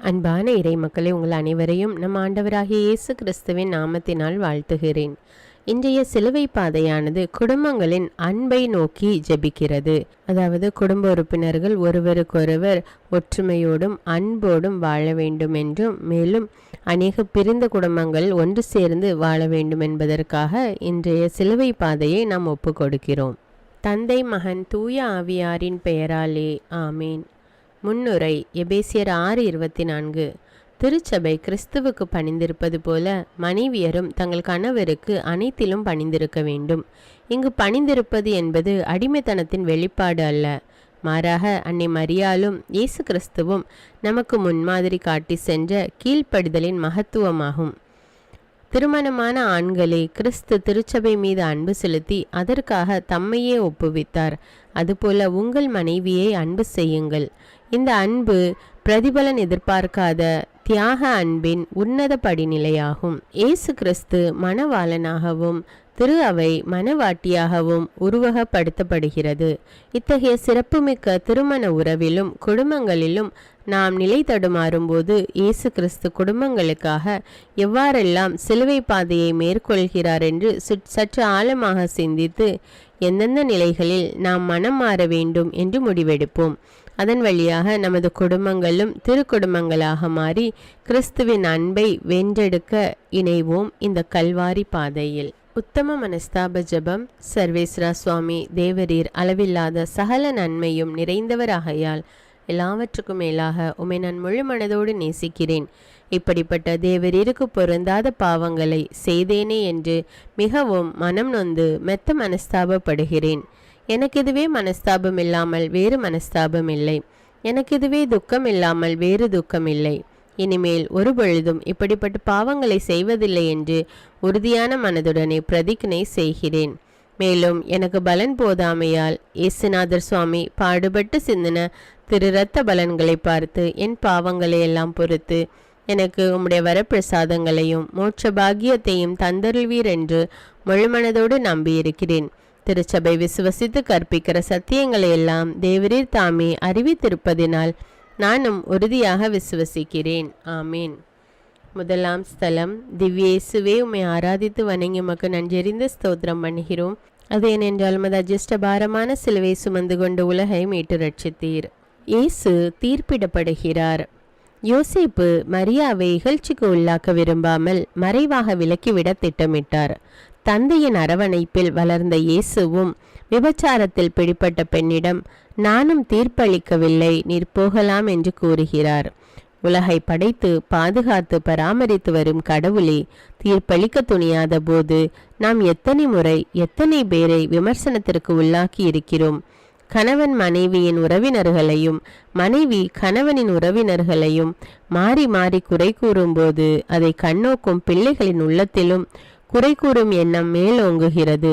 அன்பான இறை மக்களை உங்கள் அனைவரையும் நம் ஆண்டவராகிய இயேசு கிறிஸ்துவின் நாமத்தினால் வாழ்த்துகிறேன். இன்றைய சிலுவை பாதையானது குடும்பங்களின் அன்பை நோக்கி ஜெபிக்கிறது. அதாவது குடும்ப உறுப்பினர்கள் ஒருவருக்கொருவர் ஒற்றுமையோடும் அன்போடும் வாழ வேண்டும் என்றும், மேலும் அநேக பிரிந்த குடும்பங்கள் ஒன்று சேர்ந்து வாழ வேண்டும் என்பதற்காக இன்றைய சிலுவை பாதையை நாம் ஒப்பு கொடுக்கிறோம். தந்தை, மகன், தூய ஆவியாரின் பெயராலே ஆமீன். முன்னுரை. எபேசியர் 6:24. திருச்சபை கிறிஸ்துவுக்கு பணிந்திருப்பது போல மனைவியரும் தங்கள் கணவருக்கு அனைத்திலும் பணிந்திருக்க வேண்டும். இங்கு பணிந்திருப்பது என்பது அடிமைத்தனத்தின் வெளிப்பாடு அல்ல, மாறாக அன்னை மரியாளும் இயேசு கிறிஸ்துவும் நமக்கு முன்மாதிரி காட்டி சென்ற கீழ்ப்படிதலின் மகத்துவமாகும். திருமணமான ஆண்களே, கிறிஸ்து திருச்சபை மீது அன்பு செலுத்தி அதற்காக தம்மையே ஒப்புவித்தார். அதுபோல உங்கள் மனைவியை அன்பு செய்யுங்கள். இந்த அன்பு பிரதிபலன் எதிர்பார்க்காத தியாக அன்பின் உன்னத படிநிலையாகும். இயேசு கிறிஸ்து மணவாளனாகவும் திரு அவை மணவாட்டியாகவும் உருவகப்படுத்தப்படுகிறது. இத்தகைய சிறப்புமிக்க திருமண உறவிலும் குடும்பங்களிலும் நாம் நிலை தடுமாறும் போது இயேசு கிறிஸ்து குடும்பங்களுக்காக எவ்வாறெல்லாம் சிலுவை பாதையை மேற்கொள்கிறார் என்று சற்று ஆழமாக சிந்தித்து எந்தெந்த நிலைகளில் நாம் மனம் மாற வேண்டும் என்று முடிவெடுப்போம். அதன் வழியாக நமது குடும்பங்களும் திருக்குடும்பங்களாக மாறி கிறிஸ்துவின் அன்பை வென்றெடுக்க இணைவோம் இந்த கல்வாரி பாதையில். உத்தம மனஸ்தாப ஜபம். சர்வேஸ்வரா சுவாமி தேவரீர் அளவில்லாத சகல நன்மையும் நிறைந்தவராகையால் எல்லாவற்றுக்கும் மேலாக உம்மை நான் முழு மனதோடு நேசிக்கிறேன். இப்படிப்பட்ட தேவரீருக்கு பொருந்தாத பாவங்களை செய்தேனே என்று மிகவும் மனம் நொந்து மெத்த மனஸ்தாபப்படுகிறேன். எனக்கு இதுவே மனஸ்தாபம் இல்லாமல் வேறு மனஸ்தாபம் இல்லை. எனக்கு இதுவே துக்கம் இல்லாமல் வேறு துக்கம் இல்லை. இனிமேல் ஒரு பொழுதும் இப்படிப்பட்ட பாவங்களை செய்வதில்லை என்று உறுதியான மனதுடனே பிரதிஜ்ஞை செய்கிறேன். மேலும் எனக்கு பலன் போதாமையால் இயேசுநாதர் சுவாமி பாடுபட்டு சிந்தின திரு இரத்த பலன்களை பார்த்து என் பாவங்களை எல்லாம் பொறுத்து எனக்கு உம்முடைய வரப்பிரசாதங்களையும் மோட்ச பாக்கியத்தையும் தந்தருள்வீர் என்று முழுமனதோடு நம்பியிருக்கிறேன். திருச்சபை விசுவசித்து கற்பிக்கிற சத்தியங்களை எல்லாம் தேவரீர் தாமே அறிவித்திருப்பதினால் நானும் உறுதியாக விசுவசிக்கிறேன். ஆமீன். முதலாம் ஸ்தலம். திவ்யேசுவே, உம்மை ஆராதித்து வணங்கி உமக்கு நன்றெறிந்த ஸ்தோத்திரம் பண்ணுகிறோம். அது ஏனென்றால் உமது அஜிஷ்ட பாரமான சிலுவை சுமந்து கொண்டு உலகை மீட்டு ரட்சித்தீர். இயேசு தீர்ப்பிடப்படுகிறார். யோசேப்பு மரியாவை இகழ்ச்சிக்கு உள்ளாக்க விரும்பாமல் மறைவாக விலக்கிவிட திட்டமிட்டார். தந்தையின் அரவணைப்பில் வளர்ந்த இயேசுவும் விபச்சாரத்தில் பிடிப்பட்ட பெண்ணிடம் நானும் தீர்ப்பளிக்கவில்லை, நீர் போகலாம் என்று கூறுகிறார். உலகை படைத்து பாதுகாத்து பராமரித்து வரும் கடவுளே, தீர்ப்பளிக்க துணியாத போது நாம் எத்தனை முறை எத்தனை பேரை விமர்சனத்திற்கு உள்ளாக்கி இருக்கிறோம். கணவன் மனைவியின் உறவினர்களையும் மனைவி கணவனின் உறவினர்களையும் மாறி மாறி குறை கூறும்போது அதை கண்ணோக்கும் பிள்ளைகளின் உள்ளத்திலும் குறை கூறும் எண்ணம் மேலோங்குகிறது.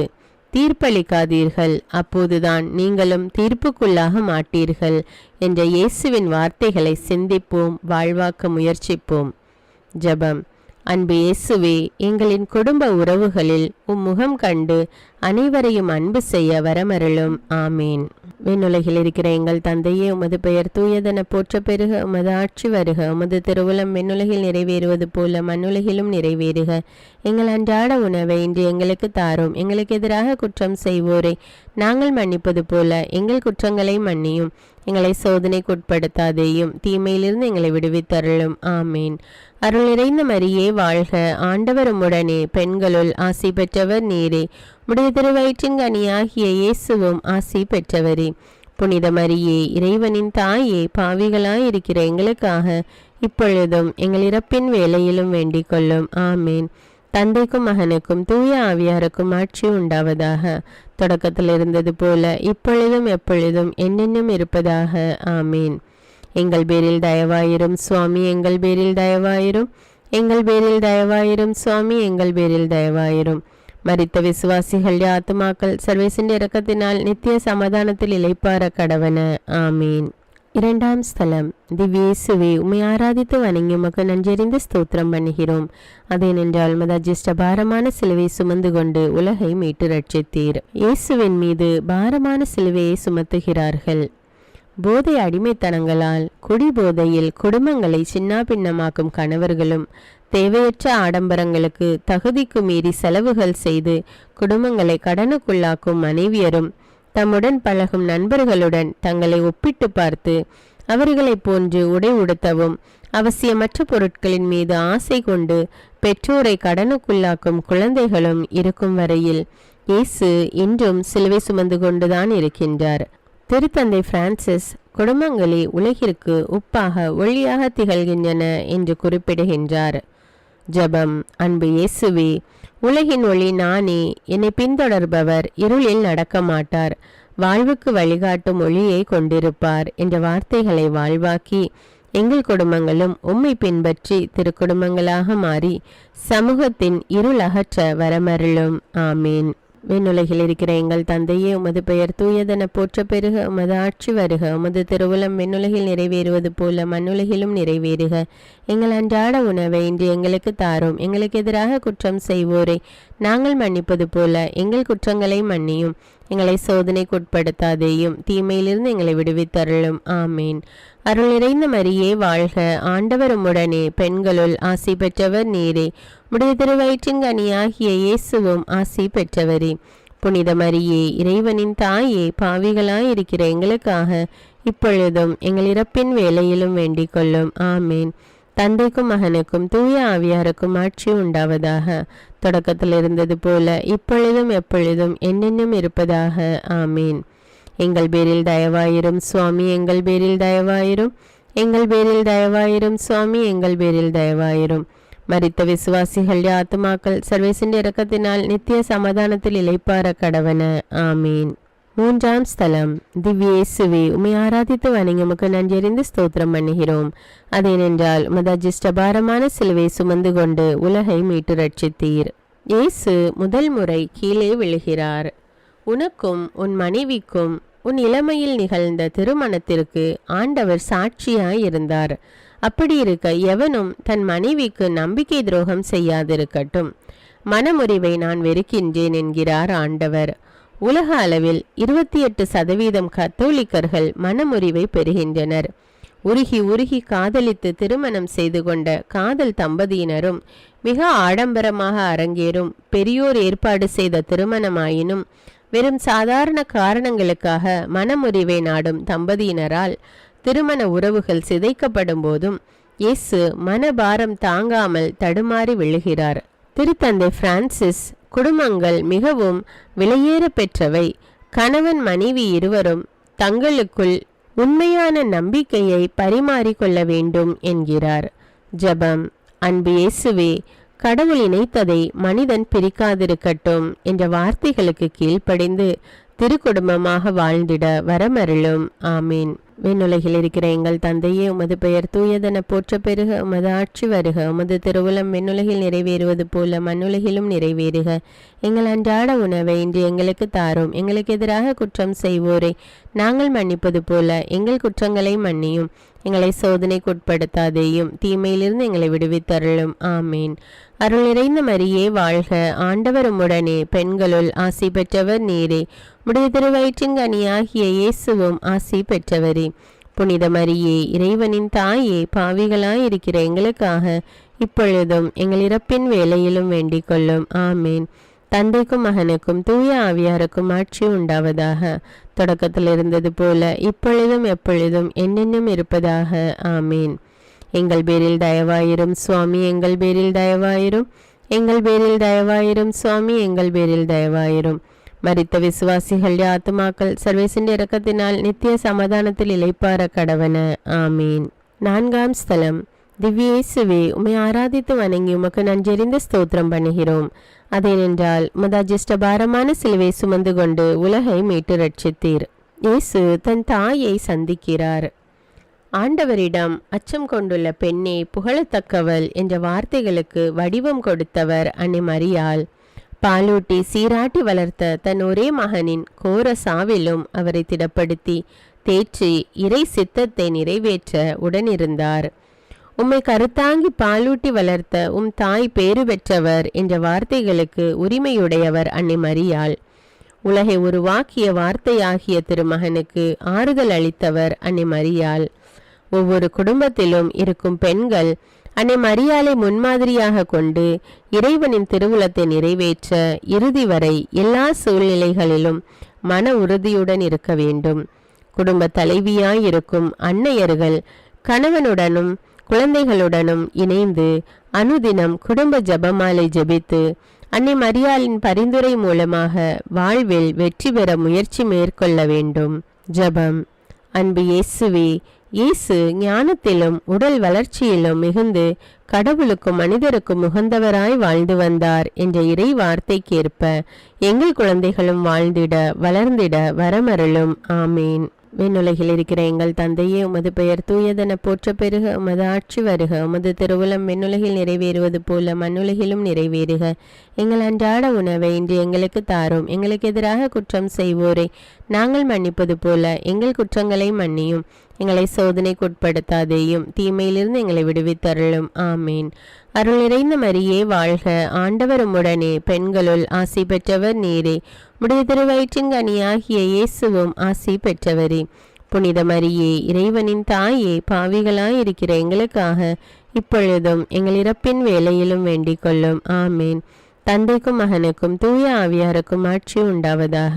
தீர்ப்பளிக்காதீர்கள், அப்போதுதான் நீங்களும் தீர்ப்புக்குள்ளாக மாட்டீர்கள் என்ற இயேசுவின் வார்த்தைகளை சிந்திப்போம், வாழ்வாக்க முயற்சிப்போம். ஜெபம். அன்பு இயேசுவே, எங்களின் குடும்ப உறவுகளில் முகம் கண்டு அனைவரையும் அன்பு செய்ய வரமருளும். ஆமீன். விண்ணுலகில் இருக்கிற எங்கள் தந்தையே, உமது பெயர் தூயதென போற்ற பெருக, உமது ஆட்சி வருக, உமது திருவுளம் விண்ணுலகில் நிறைவேறுவது போல மண்ணுலகிலும் நிறைவேறுக. எங்கள் அன்றாட உணவை இன்று எங்களுக்கு தாரும். எங்களுக்கு எதிராக குற்றம் செய்வோரை நாங்கள் மன்னிப்பது போல எங்கள் குற்றங்களை மன்னியும். எங்களை சோதனைக்குட்படுத்தாதேயும், தீமையிலிருந்து எங்களை விடுவித்தருளும். ஆமீன். அருள் நிறைந்த மரியே வாழ்க, ஆண்டவர் உம்முடனே, பெண்களுள் ஆசி பெற்றவர் நீரே, உடைய திருவயிற்றின் கனியாகிய இயேசுவும் ஆசி பெற்றவரே. புனித மரியே, இறைவனின் தாயே, பாவிகளாயிருக்கிற எங்களுக்காக இப்பொழுதும் எங்கள் இறப்பின் வேளையிலும் வேண்டிக் கொள்ளும். ஆமீன். தந்தைக்கும் மகனுக்கும் தூய ஆவியாருக்கும் ஆட்சி உண்டாவதாக. தொடக்கத்தில் இருந்தது போல இப்பொழுதும் எப்பொழுதும் என்னென்னும் இருப்பதாக. ஆமீன். எங்கள் பேரில் தயவாயிரும் சுவாமி, எங்கள் பேரில் தயவாயிரும், எங்கள் பேரில் தயவாயிரும் சுவாமி, எங்கள் பேரில் தயவாயிரும். மரித்த விசுவாசிகள் ஆத்துமாக்கள் சர்வேசின் இரக்கத்தினால் நித்திய சமாதானத்தில் இளைப்பார கடவன. ஆமீன். இரண்டாம் ஸ்தலம். திவ்யேசுவே, உம்மை ஆராதித்து வணங்கி உமக்கு நன்றெறிந்த ஸ்தோத்திரம் பண்ணுகிறோம். அதேனென்றால் உமது அஜிஷ்ட பாரமான சிலுவை சுமந்து கொண்டு உலகை மீட்டு ரட்சித்தீர். இயேசுவின் மீது பாரமான சிலுவையை சுமத்துகிறார்கள். போதை அடிமைத்தனங்களால் குடிபோதையில் குடும்பங்களை சின்னாபின்னமாக்கும் கணவர்களும், தேவையற்ற ஆடம்பரங்களுக்கு தகுதிக்கு மீறி செலவுகள் செய்து குடும்பங்களை கடனுக்குள்ளாக்கும் மனைவியரும், தம்முடன் பழகும் நண்பர்களுடன் தங்களை ஒப்பிட்டு பார்த்து அவர்களைப் போன்று உடை உடுத்தவும், அவசியமற்ற பொருட்களின் மீது ஆசை கொண்டு பெற்றோரை கடனுக்குள்ளாக்கும் குழந்தைகளும் இருக்கும் வரையில் இயேசு இன்றும் சிலுவை சுமந்து கொண்டுதான் இருக்கின்றார். திருத்தந்தை பிரான்சிஸ் குடும்பங்களே உலகிற்கு உப்பாக ஒளியாக திகழ்கின்றன என்று குறிப்பிடுகின்றார். ஜெபம். அன்பு இயேசுவே, உலகின் ஒளி நானே. என்னை பின்தொடர்பவர் இருளில் நடக்க மாட்டார், வாழ்வுக்கு வழிகாட்டும் ஒளியை கொண்டிருப்பார் என்ற வார்த்தைகளை வாழ்வாக்கி எங்கள் குடும்பங்களும் உம்மை பின்பற்றி திருக்குடும்பங்களாக மாறி சமூகத்தின் இருள் அகற்ற வரமருளும். ஆமீன். விண்ணுலகில் இருக்கிற எங்கள் தந்தையே, உமது பெயர் தூயதென போற்ற பெருக, உமது ஆட்சி வருக, உமது திருவுளம் விண்ணுலகில் நிறைவேறுவது போல மண்ணுலகிலும் நிறைவேறுக. எங்கள் அன்றாட உணவை இன்று எங்களுக்கு தாரும். எங்களுக்கு எதிராக குற்றம் செய்வோரை நாங்கள் மன்னிப்பது போல எங்கள் குற்றங்களை மன்னியும். எங்களை சோதனைக்குட்படுத்தாதேயும், தீமையிலிருந்து எங்களை விடுவித்தருளும். ஆமீன். அருள் நிறைந்த மரியே வாழ்க, ஆண்டவர் உம்முடனே, பெண்களுள் ஆசி பெற்றவர் நீரே. உடைய திருவயிற்றின் கனியாகிய இயேசுவும் ஆசி பெற்றவரே. புனித மரியே, இறைவனின் தாயே, பாவிகளாயிருக்கிற எங்களுக்காக இப்பொழுதும் எங்கள் இறப்பின் வேளையிலும் வேண்டிக் கொள்ளும். ஆமீன். தந்தைக்கும் மகனுக்கும் தூய ஆவியாருக்கும் ஆட்சி உண்டாவதாக. தொடக்கத்தில் இருந்தது போல இப்பொழுதும் எப்பொழுதும் என்னென்னும் இருப்பதாக. ஆமீன். எங்கள் பேரில் தயவாயிரும் சுவாமி, எங்கள் பேரில் தயவாயிரும். எங்கள் பேரில் தயவாயிரும் சுவாமி, எங்கள் பேரில் தயவாயிரும். மரித்த விசுவாசிகள் ஆத்துமாக்கள் சர்வேசின் இரக்கத்தினால் நித்திய சமாதானத்தில் இளைப்பார கடவன. ஆமீன். மூன்றாம் ஸ்தலம். திவ்ய இயேசுவே, உம்மை ஆராதித்து வணங்கி உமக்கு நன்றியறிந்து ஸ்தோத்திரம் பண்ணுகிறோம். அதேனென்றால் உமது அஜிஷ்டபாரமான சிலுவை சுமந்து கொண்டு உலகை மீட்டு ரட்சித்தீர். இயேசு முதல் முறை கீழே விழுகிறார். உனக்கும் உன் மனைவிக்கும் உன் இளமையில் நிகழ்ந்த திருமணத்திற்கு ஆண்டவர் சாட்சியாய் இருந்தார். அப்படி இருக்க எவனும் தன் மனைவிக்கு நம்பிக்கை துரோகம் செய்யாதிருக்கட்டும். மனமுறிவை நான் வெறுக்கின்றேன் என்கிறார் ஆண்டவர். உலக அளவில் 28% கத்தோலிக்கர்கள் மனமுறிவை பெறுகின்றனர். உருகி உருகி காதலித்து திருமணம் செய்து கொண்ட காதல் தம்பதியினரும், மிக ஆடம்பரமாக அரங்கேறும் பெரியோர் ஏற்பாடு செய்த திருமணமாயினும் வெறும் சாதாரண காரணங்களுக்காக மனமுறிவை நாடும் தம்பதியினரால் திருமண உறவுகள் சிதைக்கப்படும் போதும் இயேசு மனபாரம் தாங்காமல் தடுமாறி விழுகிறார். திருத்தந்தை பிரான்சிஸ், குடும்பங்கள் மிகவும் விலையேற பெற்றவை. கணவன் மனைவி இருவரும் தங்களுக்குள் உண்மையான நம்பிக்கையை பரிமாறிக்கொள்ள வேண்டும் என்கிறார். ஜெபம். அன்பு இயேசுவே, கடவுள் இணைத்ததை மனிதன் பிரிக்காதிருக்கட்டும் என்ற வார்த்தைகளுக்கு கீழ்ப்படிந்து திருக்குடும்பமாக வாழ்ந்திட வரமருளும். ஆமீன். விண்ணுலகில் இருக்கிற எங்கள் தந்தையே, உமது பெயர் தூயதென போற்ற பெருக, உமது ஆட்சி வருக, உமது திருவுளம் விண்ணுலகில் நிறைவேறுவது போல மண்ணுலகிலும் நிறைவேறுக. எங்கள் அன்றாட உணவை இன்று எங்களுக்கு தாரும். எங்களுக்கு எதிராக குற்றம் செய்வோரை நாங்கள் மன்னிப்பது போல எங்கள் குற்றங்களை மன்னியும். எங்களை சோதனைக்குட்படுத்தாதேயும், தீமையிலிருந்து எங்களை விடுவித்தருளும். ஆமீன். அருள் நிறைந்த மரியே வாழ்க, ஆண்டவர் உம்முடனே, பெண்களுள் ஆசி பெற்றவர் நீரே. உடைய திருவயிற்றின் கனியாகிய இயேசுவும் ஆசி பெற்றவரே. புனித மரியே, இறைவனின் தாயே, பாவிகளாயிருக்கிற எங்களுக்காக இப்பொழுதும் எங்கள் இறப்பின் வேளையிலும் வேண்டிக் கொள்ளும். ஆமீன். தந்தைக்கும் மகனுக்கும் தூய ஆவியாருக்கும் ஆட்சி உண்டாவதாக. தொடக்கத்தில் இருந்தது போல இப்பொழுதும் எப்பொழுதும் என்னென்னும் இருப்பதாக. ஆமீன். எங்கள் பேரில் தயவாயிரும் சுவாமி, எங்கள் பேரில் தயவாயிரும். எங்கள் பேரில் தயவாயிரும் சுவாமி, எங்கள் பேரில் தயவாயிரும். மரித்த விசுவாசிகள் ஆத்துமாக்கள் சர்வேசின் இரக்கத்தினால் நித்திய சமாதானத்தில் இளைப்பார கடவன. ஆமீன். நான்காம் ஸ்தலம். திவ்ய இயேசுவே, உம்மை ஆராதித்து வணங்கி உமக்கு நன்றியறிந்து ஸ்தோத்திரம் பண்ணுகிறோம். அதேனென்றால் உமது அஜிஷ்டபாரமான சிலுவை சுமந்து கொண்டு உலகை மீட்டு ரட்சித்தீர். இயேசு தன் தாயை சந்திக்கிறார். ஆண்டவரிடம் அச்சம் கொண்டுள்ள பெண்ணே புகழத்தக்கவள் என்ற வார்த்தைகளுக்கு வடிவம் கொடுத்தவர் அன்னை மரியாள். பாலூட்டி சீராட்டி வளர்த்த தன் ஒரே மகனின் கோர சாவிலும் அவரை திடப்படுத்தி தேற்றி இறை சித்தத்தை நிறைவேற்ற உடனிருந்தார். உம்மை கருத்தாங்கி பாலூட்டி வளர்த்த தாய் பேறு பெற்றவர் என்ற வார்த்தைகளுக்கு உரிமையுடையவர் அன்னை மரியாள். உலகை உருவாக்கிய வார்த்தையாகிய திருமகனுக்கு ஆறுதல் அளித்தவர் அன்னை மரியாள். ஒவ்வொரு குடும்பத்திலும் இருக்கும் பெண்கள் அன்னை மரியாளை முன்மாதிரியாக கொண்டு இறைவனின் திருவுளத்தை நிறைவேற்ற இறுதி வரை எல்லா சூழ்நிலைகளிலும் மன உறுதியுடன் இருக்க வேண்டும். குடும்ப தலைவியாய் இருக்கும் அன்னையர்கள் கணவனுடனும் குழந்தைகளுடனும் இணைந்து அனுதினம் குடும்ப ஜபமாலை ஜெபித்து அன்னை மரியாளின் பரிந்துரை மூலமாக வாழ்வில் வெற்றி பெற முயற்சி மேற்கொள்ள வேண்டும். ஜபம். அன்பு இயேசுவே, இயேசு ஞானத்திலும் உடல் வளர்ச்சியிலும் மிகுந்து கடவுளுக்கும் மனிதருக்கும் உகந்தவராய் வாழ்ந்து வந்தார் என்ற இறை வார்த்தைக்கேற்ப எங்கள் குழந்தைகளும் வாழ்ந்திட வளர்ந்திட வரமருளும். ஆமீன். விண்ணுலகில் இருக்கிற எங்கள் தந்தையே, உமது பெயர் தூயதென போற்ற பெருக, உமது ஆட்சி வருக, உமது திருவுளம் விண்ணுலகில் நிறைவேறுவது போல மண்ணுலகிலும் நிறைவேறுக. எங்கள் அன்றாட உணவை இன்று எங்களுக்கு தாரும். எங்களுக்கு எதிராக குற்றம் செய்வோரை நாங்கள் மன்னிப்பது போல எங்கள் குற்றங்களை மன்னியும். எங்களை சோதனைக்குட்படுத்தாதேயும், தீமையிலிருந்து எங்களை விடுவித்தருளும். ஆமீன். அருள் நிறைந்த மரியே வாழ்க, ஆண்டவர் உம்முடனே, பெண்களுள் ஆசி பெற்றவர் நீரே, உடைய திருவயிற்றின் கனியாகிய இயேசுவும் ஆசி பெற்றவரே. புனித மரியே, இறைவனின் தாயே, பாவிகளாயிருக்கிற எங்களுக்காக இப்பொழுதும் எங்கள் இறப்பின் வேளையிலும் வேண்டிக் கொள்ளும். ஆமீன். தந்தைக்கும் மகனுக்கும் தூய ஆவியாருக்கும் ஆட்சி உண்டாவதாக.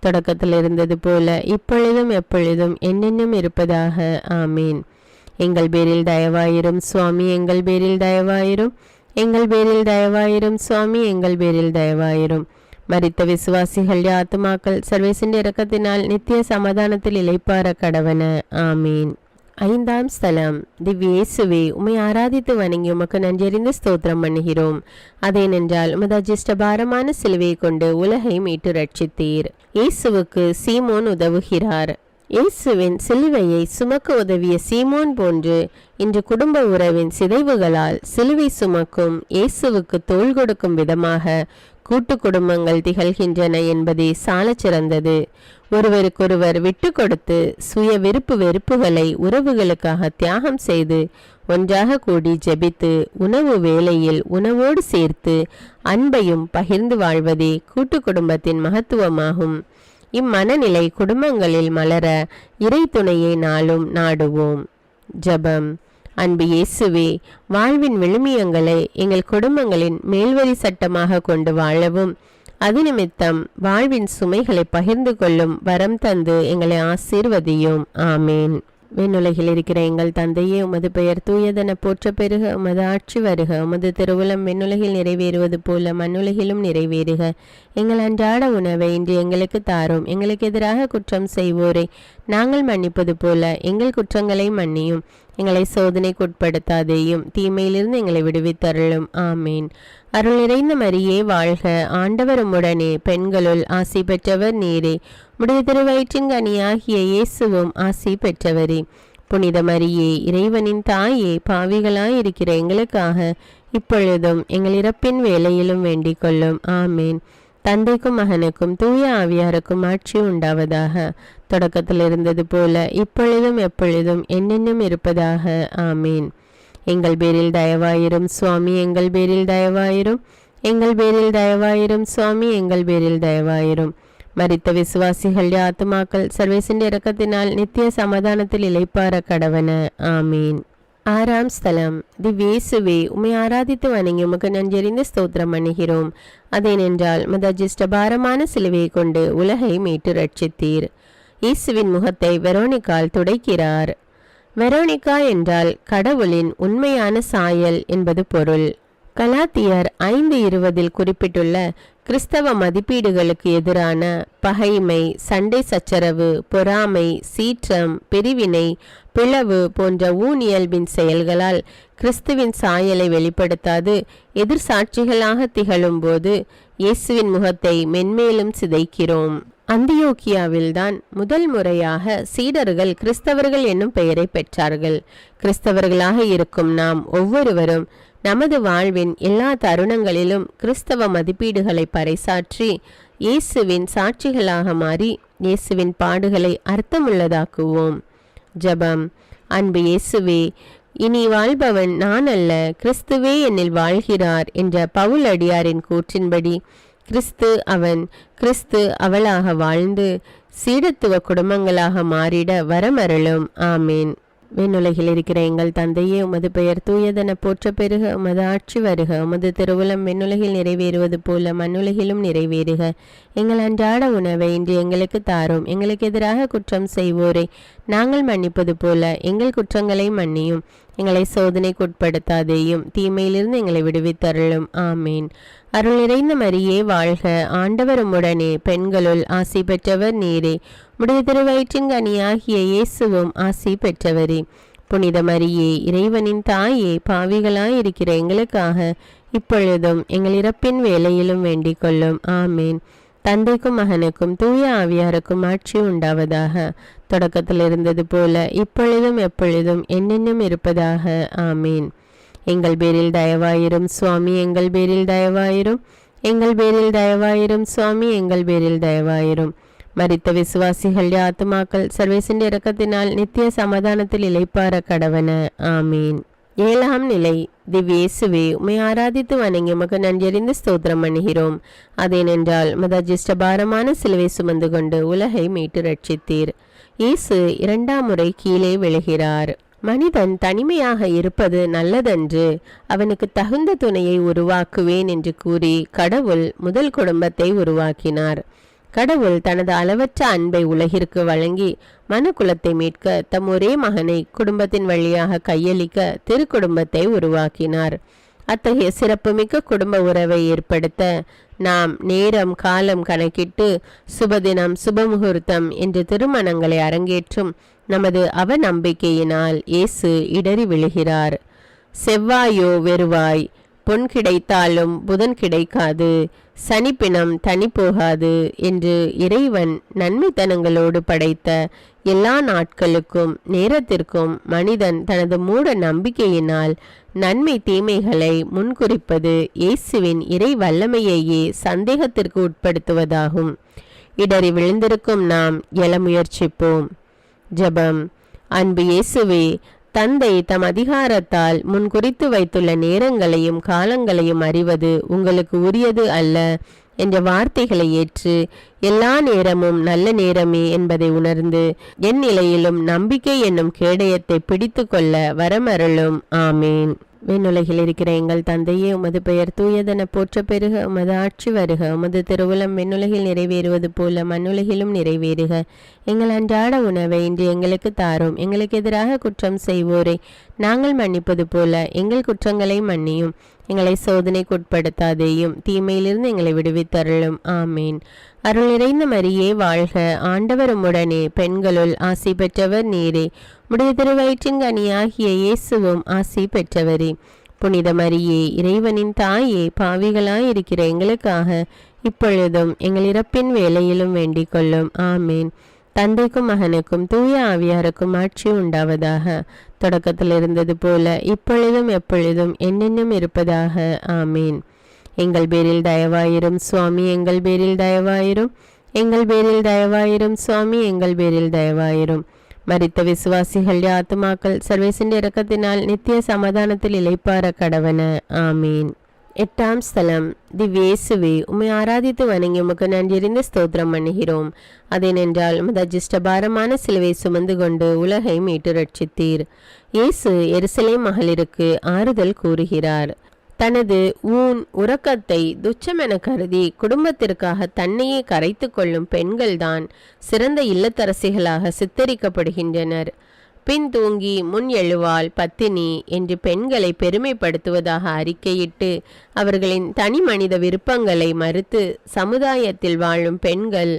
தொடக்கத்தில் இருந்தது போல இப்பொழுதும் எப்பொழுதும் என்னென்னும் இருப்பதாக. ஆமீன். எங்கள் பேரில் தயவாயிரும் சுவாமி, எங்கள் பேரில் தயவாயிரும், எங்கள் பேரில் தயவாயிரும் சுவாமி, எங்கள் பேரில் தயவாயிரும். மரித்த விசுவாசிகள் ஆத்துமாக்கள் சர்வேசின் இரக்கத்தினால் நித்திய சமாதானத்தில் இளைப்பார கடவன. ஆமீன். ஐந்தாம் ஸ்தலம். திவ்யேசுவே, உம்மை ஆராதித்து வணங்கி உமக்கு நன்றியறிந்து ஸ்தோத்திரம் பண்ணுகிறோம். அதேனென்றால் உமது அஜிஷ்டபாரமான சிலுவையை கொண்டு உலகை மீட்டு ரட்சித்தீர். இயேசுவுக்கு சீமோன் உதவுகிறார். இயேசுவின் சிலுவையை சுமக்க உதவிய சீமோன் போன்று இன்று குடும்ப உறவின் சிதைவுகளால் சிலுவை சுமக்கும் இயேசுவுக்கு தோள் கொடுக்கும் விதமாக கூட்டு குடும்பங்கள் திகழ்கின்றன என்பதே சாலச் சிறந்தது. ஒருவருக்கொருவர் விட்டு கொடுத்து சுய விருப்பு வெறுப்புகளை உறவுகளுக்காக தியாகம் செய்து ஒன்றாக கூடி ஜெபித்து உணவு வேளையில் உணவோடு சேர்த்து அன்பையும் பகிர்ந்து வாழ்வதே கூட்டு குடும்பத்தின் மகத்துவமாகும். இம்மனநிலை குடும்பங்களில் மலர இறை துணையை நாளும் நாடுவோம். ஜபம். அன்பு இயேசுவே, வாழ்வின் விழுமியங்களை எங்கள் குடும்பங்களின் மேல்வரி சட்டமாக கொண்டு வாழவும் அது நிமித்தம் வாழ்வின் சுமைகளை பகிர்ந்து கொள்ளும் வரம் தந்து எங்களை ஆசீர்வதியும். ஆமீன். விண்ணுலகில் இருக்கிற எங்கள் தந்தையே, உமது பெயர் தூயதென போற்ற பெருக, உமது ஆட்சி வருக, உமது திருவுளம் விண்ணுலகில் நிறைவேறுவது போல மண்ணுலகிலும் நிறைவேறுக. எங்கள் அன்றாட உணவை இன்று எங்களுக்கு தாரும். எங்களுக்கு எதிராக குற்றம் செய்வோரை நாங்கள் மன்னிப்பது போல எங்கள் குற்றங்களை மன்னியும். எங்களை சோதனைக்குட்படுத்தாதேயும், தீமையிலிருந்து எங்களை விடுவித்தருளும். ஆமீன். அருள் நிறைந்த மரியே வாழ்க, ஆண்டவர் உம்முடனே, பெண்களுள் ஆசி பெற்றவர் நீரே, உடைய திருவயிற்றின் கனியாகிய இயேசுவும் ஆசி பெற்றவரே. புனித மரியே, இறைவனின் தாயே, பாவிகளாயிருக்கிற எங்களுக்காக இப்பொழுதும் எங்கள் இறப்பின் வேளையிலும் வேண்டிக் கொள்ளும். ஆமீன். தந்தைக்கும் மகனுக்கும் தூய ஆவியாருக்கும் ஆட்சி உண்டாவதாக. தொடக்கத்தில் இருந்தது போல இப்பொழுதும் எப்பொழுதும் என்னென்னும் இருப்பதாக. ஆமீன். எங்கள் பேரில் தயவாயிரும் சுவாமி, எங்கள் பேரில் தயவாயிரும், எங்கள் பேரில் தயவாயிரும் சுவாமி, எங்கள் பேரில் தயவாயிரும். மரித்த விசுவாசிகள் ஆத்துமாக்கள் சர்வேசின் இரக்கத்தினால் நித்திய சமாதானத்தில் இளைப்பார கடவன. ஆமீன். ஆறாம் ஸ்தலம். திவ்யேசுவே, உம்மை ஆராதித்து வணங்கி உமக்கு நன்றியறிந்து ஸ்தோத்திரம் பண்ணுகிறோம். அதேனென்றால் உமது அஜிஷ்டபாரமான சிலுவையை கொண்டு உலகை மீட்டு ரட்சித்தீர். இயேசுவின் முகத்தை வெரோனிக்கால் துடைக்கிறார். வெரோனிகா என்றால் கடவுளின் உண்மையான சாயல் என்பது பொருள். கலாத்தியர் 5:20 குறிப்பிட்டுள்ள கிறிஸ்தவ மதிப்பீடுகளுக்கு எதிரான பகைமை, சண்டை சச்சரவு, பொறாமை, சீற்றம், பிரிவினை, பிளவு போன்ற ஊனியல்பின் செயல்களால் கிறிஸ்துவின் சாயலை வெளிப்படுத்தாது எதிர் சாட்சிகளாக திகழும் போது இயேசுவின் முகத்தை மென்மேலும் சிதைக்கிறோம். அந்தியோக்கியாவில்தான் முதல் முறையாக சீடர்கள் கிறிஸ்தவர்கள் என்னும் பெயரை பெற்றார்கள். கிறிஸ்தவர்களாக இருக்கும் நாம் ஒவ்வொருவரும் நமது வாழ்வின் எல்லா தருணங்களிலும் கிறிஸ்தவ மதிப்பீடுகளை பறைசாற்றி இயேசுவின் சாட்சிகளாக மாறி இயேசுவின் பாடுகளை அர்த்தமுள்ளதாக்குவோம். ஜபம். அன்பு இயேசுவே, இனி வாழ்பவன் நான் அல்ல, கிறிஸ்துவே என்னில் வாழ்கிறார் என்ற பவுல் அடியாரின் கூற்றின்படி கிறிஸ்து அவன், கிறிஸ்து அவளாக வாழ்ந்து சீடத்துவ குடும்பங்களாக மாறிட வரமருளும். ஆமீன். விண்ணுலகில் இருக்கிற எங்கள் தந்தையே, உமது பெயர் தூயதென போற்ற பெருக, உமது ஆட்சி வருக, உமது திருவுளம் விண்ணுலகில் நிறைவேறுவது போல மண்ணுலகிலும் நிறைவேறுக. எங்கள் அன்றாட உணவை இன்று எங்களுக்கு தாரும். எங்களுக்கு எதிராக குற்றம் செய்வோரை நாங்கள் மன்னிப்பது போல எங்கள் குற்றங்களை மன்னியும். எங்களை சோதனைக்குட்படுத்தாதேயும், தீமையிலிருந்து எங்களை விடுவித்தருளும். ஆமீன். அருள் நிறைந்த மரியே வாழ்க, ஆண்டவர் உம்முடனே, பெண்களுள் ஆசி பெற்றவர் நீரே. உடைய திருவயிற்றின் கனியாகிய இயேசுவும் ஆசி பெற்றவரே. புனித மரியே, இறைவனின் தாயே, பாவிகளாயிருக்கிற எங்களுக்காக இப்பொழுதும் எங்கள் இறப்பின் வேளையிலும் வேண்டிக் கொள்ளும். ஆமீன். தந்தைக்கும் மகனுக்கும் தூய ஆவியாருக்கும் ஆட்சி உண்டாவதாக. தொடக்கத்தில் இருந்தது போல இப்பொழுதும் எப்பொழுதும் என்னென்னும் இருப்பதாக. ஆமீன். எங்கள் பேரில் தயவாயிரும் சுவாமி, எங்கள் பேரில் தயவாயிரும். எங்கள் பேரில் தயவாயிரும் சுவாமி, எங்கள் பேரில் தயவாயிரும். மரித்த விசுவாசிகள் ஆத்துமாக்கள் சர்வேசின் இரக்கத்தினால் நித்திய சமாதானத்தில் இளைப்பார கடவன. ஆமீன். 7ஆம் நிலை. திவ்யேசுவே, உம்மை ஆராதித்து வணங்கி உமக்கு நன்றியறிந்து ஸ்தோத்திரம் பண்ணுகிறோம். அதேனென்றால் மதஜிஷ்ட பாரமான சிலுவை சுமந்து கொண்டு உலகை மீட்டு ரட்சித்தீர். இயேசு 2ஆம் முறை கீழே விழுகிறார். மனிதன் தனிமையாக இருப்பது நல்லதன்று, அவனுக்கு தகுந்த துணையை உருவாக்குவேன் என்று கூறி கடவுள் முதல் குடும்பத்தை உருவாக்கினார். கடவுள் தனது அளவற்ற அன்பை உலகிற்கு வழங்கி மனுக்குலத்தை மீட்க தம் ஒரே மகனை குடும்பத்தின் வழியாக கையளிக்க திருக்குடும்பத்தை உருவாக்கினார். அத்தகைய சிறப்புமிக்க குடும்ப உறவை ஏற்படுத்த நாம் நேரம் காலம் கணக்கிட்டு சுபதினம் சுபமுகூர்த்தம் என்று திருமணங்களை அரங்கேற்றும் நமது அவநம்பிக்கையினால் இயேசு இடறி விழுகிறார். செவ்வாயோ வெறுவாய், பொன் கிடைத்தாலும் புதன் கிடைக்காது, சனிப்பினம் தனி போகாது என்று இறைவன் நன்மைத்தனங்களோடு படைத்த எல்லா நாட்களுக்கும் நேரத்திற்கும் மனிதன் தனது மூட நம்பிக்கையினால் நன்மை தீமைகளை முன்குறிப்பது இயேசுவின் இறை வல்லமையையே சந்தேகத்திற்கு உட்படுத்துவதாகும். இடறி விழுந்திருக்கும் நாம் எழ முயற்சிப்போம். ஜெபம். அன்பு இயேசுவே, தந்தை தம் அதிகாரத்தால் முன் குறித்து வைத்துள்ள நேரங்களையும் காலங்களையும் அறிவது உங்களுக்கு உரியது அல்ல என்ற வார்த்தைகளை ஏற்று எல்லா நேரமும் நல்ல நேரமே என்பதை உணர்ந்து என் நிலையிலும் நம்பிக்கை என்னும் கேடயத்தை பிடித்து கொள்ள வரமருளும். ஆமீன். விண்ணுலகில் இருக்கிற எங்கள் தந்தையே, உமது பெயர் தூயதென போற்ற பெருக, உமது ஆட்சி வருக, உமது திருவுளம் விண்ணுலகில் நிறைவேறுவது போல மண்ணுலகிலும் நிறைவேறுக. எங்கள் அன்றாட உணவை இன்று எங்களுக்கு தாரும். எங்களுக்கு எதிராக குற்றம் செய்வோரை நாங்கள் மன்னிப்பது போல எங்கள் குற்றங்களை மன்னியும். எங்களை சோதனைக்குட்படுத்தாதேயும், தீமையிலிருந்து எங்களை விடுவித்தருளும். ஆமீன். அருள் நிறைந்த மரியே வாழ்க, ஆண்டவர் உம்முடனே, பெண்களுள் ஆசி பெற்றவர் நீரே. உடைய திருவயிற்றின் கனியாகிய இயேசுவும் ஆசி பெற்றவரே. புனித மரியே, இறைவனின் தாயே, பாவிகளாயிருக்கிற எங்களுக்காக இப்பொழுதும் எங்கள் இறப்பின் வேளையிலும் வேண்டிக் கொள்ளும். ஆமீன். தந்தைக்கும் மகனுக்கும் தூய ஆவியாருக்கும் ஆட்சி உண்டாவதாக. தொடக்கத்தில் இருந்தது போல இப்பொழுதும் எப்பொழுதும் என்னென்னும் இருப்பதாக. ஆமீன். எங்கள் பேரில் தயவாயிரும் சுவாமி, எங்கள் பேரில் தயவாயிரும். எங்கள் பேரில் தயவாயிரும் சுவாமி, எங்கள் பேரில் தயவாயிரும். மரித்த விசுவாசிகள் ஆத்துமாக்கள் சர்வேசின் இரக்கத்தினால் நித்திய சமாதானத்தில் இளைப்பார கடவன. ஆமீன். 8ஆம் ஸ்தலம். திவ்யேசுவே, உம்மை ஆராதித்து வணங்கி உமக்கு நன்றியறிந்து ஸ்தோத்திரம் பண்ணுகிறோம். அதேனென்றால் மதஜிஷ்ட பாரமான சிலுவை சுமந்து கொண்டு உலகை மீட்டு ரட்சித்தீர். இயேசு எருசலேம் மகளிருக்கு ஆறுதல் கூறுகிறார். தனது உறக்கத்தை துச்சமென கருதி குடும்பத்திற்காக தன்னையே கரைத்து கொள்ளும் பெண்கள்தான் சிறந்த இல்லத்தரசிகளாக சித்தரிக்கப்படுகின்றனர். பின் தூங்கி முன் எழுவாள் பத்தினி என்று பெண்களை பெருமைப்படுத்துவதாக அறிக்கையிட்டு அவர்களின் தனி மனித விருப்பங்களை மறுத்து சமுதாயத்தில் வாழும் பெண்கள்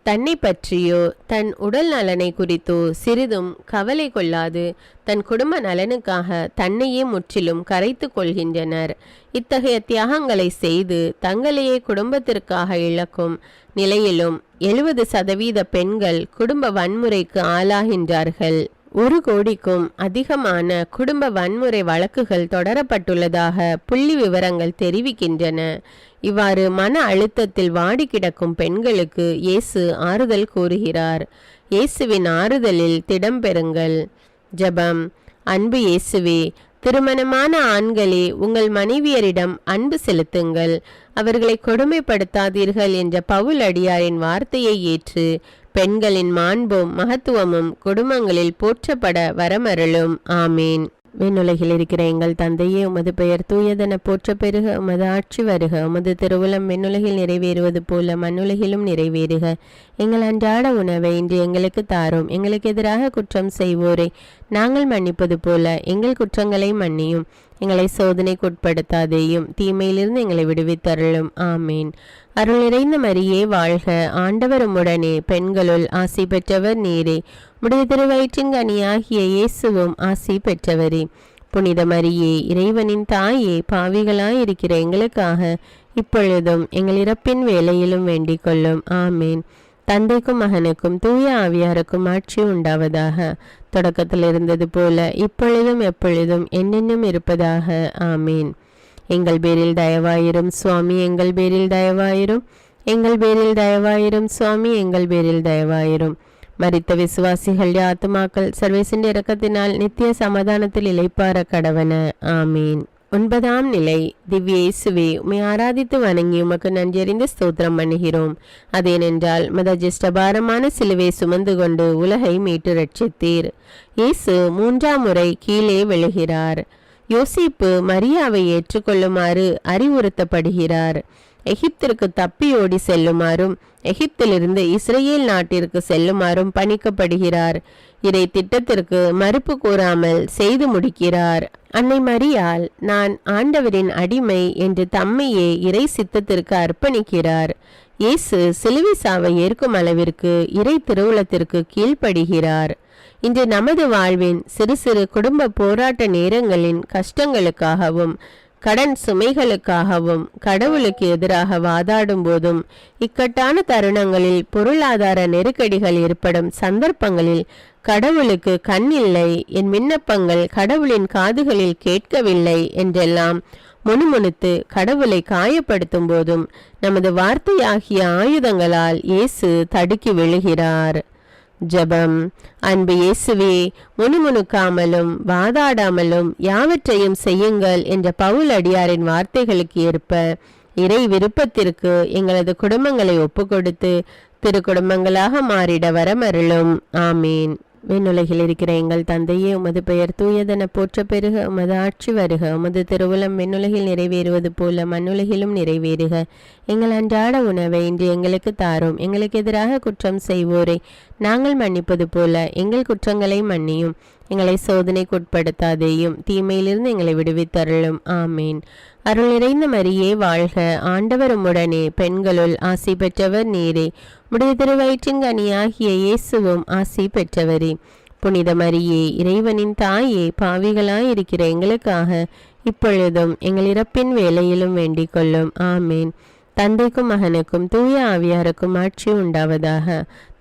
தன்னை பற்றியோ தன் உடல் நலனை குறித்தோ சிறிதும் கவலை கொள்ளாது தன் குடும்ப நலனுக்காக தன்னையே முற்றிலும் கரைத்து கொள்கின்றனர். இத்தகைய தியாகங்களை செய்து தங்களையே குடும்பத்திற்காக இழக்கும் நிலையிலும் 70% பெண்கள் குடும்ப வன்முறைக்கு ஆளாகின்றார்கள். 1 கோடிக்கும் அதிகமான குடும்ப வன்முறை வழக்குகள் தொடரப்பட்டுள்ளதாக புள்ளி விவரங்கள் தெரிவிக்கின்றன. இவ்வாறு மன அழுத்தத்தில் வாடி கிடக்கும் பெண்களுக்கு இயேசு ஆறுதல் கூறுகிறார். இயேசுவின் ஆறுதலில் திடம் பெறுங்கள். ஜெபம். அன்பு இயேசுவே, திருமணமான ஆண்களே, உங்கள் மனைவியரிடம் அன்பு செலுத்துங்கள். அவர்களை கொடுமைப்படுத்தாதீர்கள் என்ற பவுல் அடியாரின் வார்த்தையை ஏற்று பெண்களின் மாண்பும் மகத்துவமும் குடும்பங்களில் போற்றப்பட வரமருளும். ஆமீன். விண்ணுலகில் இருக்கிற எங்கள் தந்தையே, உமது பெயர் தூயதென போற்ற பெருக, உமது ஆட்சி வருக, உமது திருவுளம் விண்ணுலகில் நிறைவேறுவது போல மண்ணுலகிலும் நிறைவேறுக. எங்கள் அன்றாட உணவை இன்று எங்களுக்கு தாரும். எங்களுக்கு எதிராக குற்றம் செய்வோரை நாங்கள் மன்னிப்பது போல எங்கள் குற்றங்களை மன்னியும். எங்களை சோதனைக்கு உட்படுத்தாதேயும், தீமையிலிருந்து எங்களை விடுவித்தருளும். ஆமீன். அருள் நிறைந்த மரியே வாழ்க, ஆண்டவர் உம்முடனே, பெண்களுள் ஆசி பெற்றவர் நீரே. உடைய திருவயிற்றின் கனியாகிய இயேசுவும் ஆசி பெற்றவரே. புனித மரியே, இறைவனின் தாயே, பாவிகளாயிருக்கிற எங்களுக்காக இப்பொழுதும் எங்கள் இறப்பின் வேளையிலும் வேண்டிக் கொள்ளும். ஆமீன். தந்தைக்கும் மகனுக்கும் தூய ஆவியாருக்கும் ஆட்சி உண்டாவதாக. தொடக்கத்தில் இருந்தது போல இப்பொழுதும் எப்பொழுதும் என்னென்னும் இருப்பதாக. ஆமீன். எங்கள் பேரில் தயவாயிரும் சுவாமி, எங்கள் பேரில் தயவாயிரும். எங்கள் பேரில் தயவாயிரும் சுவாமி, எங்கள் பேரில் தயவாயிரும். மரித்த விசுவாசிகள் ஆத்துமாக்கள் சர்வேசின் இரக்கத்தினால் நித்திய சமாதானத்தில் இளைப்பார கடவன. ஆமீன். 9ஆம் நிலை. திவ்ய இயேசுவே, உம்மை ஆராதித்து வணங்கி உமக்கு நன்றியறிந்து ஸ்தோத்திரம் பண்ணுகிறோம். அதேனென்றால் மதஜிஷ்டபாரமான சிலுவை சுமந்து கொண்டு உலகை மீட்டு ரட்சித்தீர். இயேசு 3ஆம் முறை கீழே விழுகிறார். யோசிப்பு மரியாவை ஏற்றுக்கொள்ளுமாறு அறிவுறுத்தப்படுகிறார். எகிப்திற்கு தப்பியோடி செல்லுமாறும் எகிப்திலிருந்து இஸ்ரேல் நாட்டிற்கு செல்லுமாறும் பணிக்கப்படுகிறார். இறை திட்டத்திற்கு மறுப்பு கூறாமல் செய்து முடிக்கிறார். அன்னை மரியாள் நான் ஆண்டவரின் அடிமை என்று தம்மையே இறை சித்தத்திற்கு அர்ப்பணிக்கிறார். இயேசு சிலுவை சாவை ஏற்கும் அளவிற்கு இறை திருவுளத்திற்கு கீழ்ப்படுகிறார். இன்று நமது வாழ்வின் சிறு சிறு குடும்ப போராட்ட நேரங்களின் கஷ்டங்களுக்காகவும் கடன் சுமைகளுக்காகவும் கடவுளுக்கு எதிராக வாதாடும் போதும் இக்கட்டான தருணங்களில் பொருளாதார நெருக்கடிகள் ஏற்படும் சந்தர்ப்பங்களில் கடவுளுக்கு கண் இல்லை, என் விண்ணப்பங்கள் கடவுளின் காதுகளில் கேட்கவில்லை என்றெல்லாம் முணுமுணுத்து கடவுளை காயப்படுத்தும் போதும் நமது வார்த்தையாகிய ஆயுதங்களால் இயேசு தடுக்கி விழுகிறார். ஜெபம். அன்பு இயேசுவே, முணுமுணுக்காமலும் வாதாடாமலும் யாவற்றையும் செய்யுங்கள் என்ற பவுல் அடியாரின் வார்த்தைகளுக்கு ஏற்ப இறை விருப்பத்திற்கு எங்களது குடும்பங்களை ஒப்புக்கொடுத்து திரு குடும்பங்களாக மாறிட வரமருளும். ஆமீன். விண்ணுலகில் இருக்கிற எங்கள் தந்தையே, உமது பெயர் தூயதென போற்ற பெருக, உமது ஆட்சி வருக, உமது திருவுளம் விண்ணுலகில் நிறைவேறுவது போல மண்ணுலகிலும் நிறைவேறுக. எங்கள் அன்றாட உணவை இன்று எங்களுக்கு தாரும். எங்களுக்கு எதிராக குற்றம் செய்வோரை நாங்கள் மன்னிப்பது போல எங்கள் குற்றங்களை மன்னியும். எங்களை சோதனைக்கு உட்படுத்தாதேயும், தீமையிலிருந்து எங்களை விடுவித்தருளும். ஆமீன். அருள் நிறைந்த மரியே வாழ்க, ஆண்டவர் உம்முடனே, பெண்களுள் ஆசி பெற்றவர் நீரே. உடைய திருவயிற்றின் கனியாகிய இயேசுவும் ஆசி பெற்றவரே. புனித மரியே, இறைவனின் தாயே, பாவிகளாயிருக்கிற எங்களுக்காக இப்பொழுதும் எங்கள் இறப்பின் வேளையிலும் வேண்டிக் கொள்ளும். ஆமீன். தந்தைக்கும் மகனுக்கும் தூய ஆவியாருக்கும் ஆட்சி உண்டாவதாக.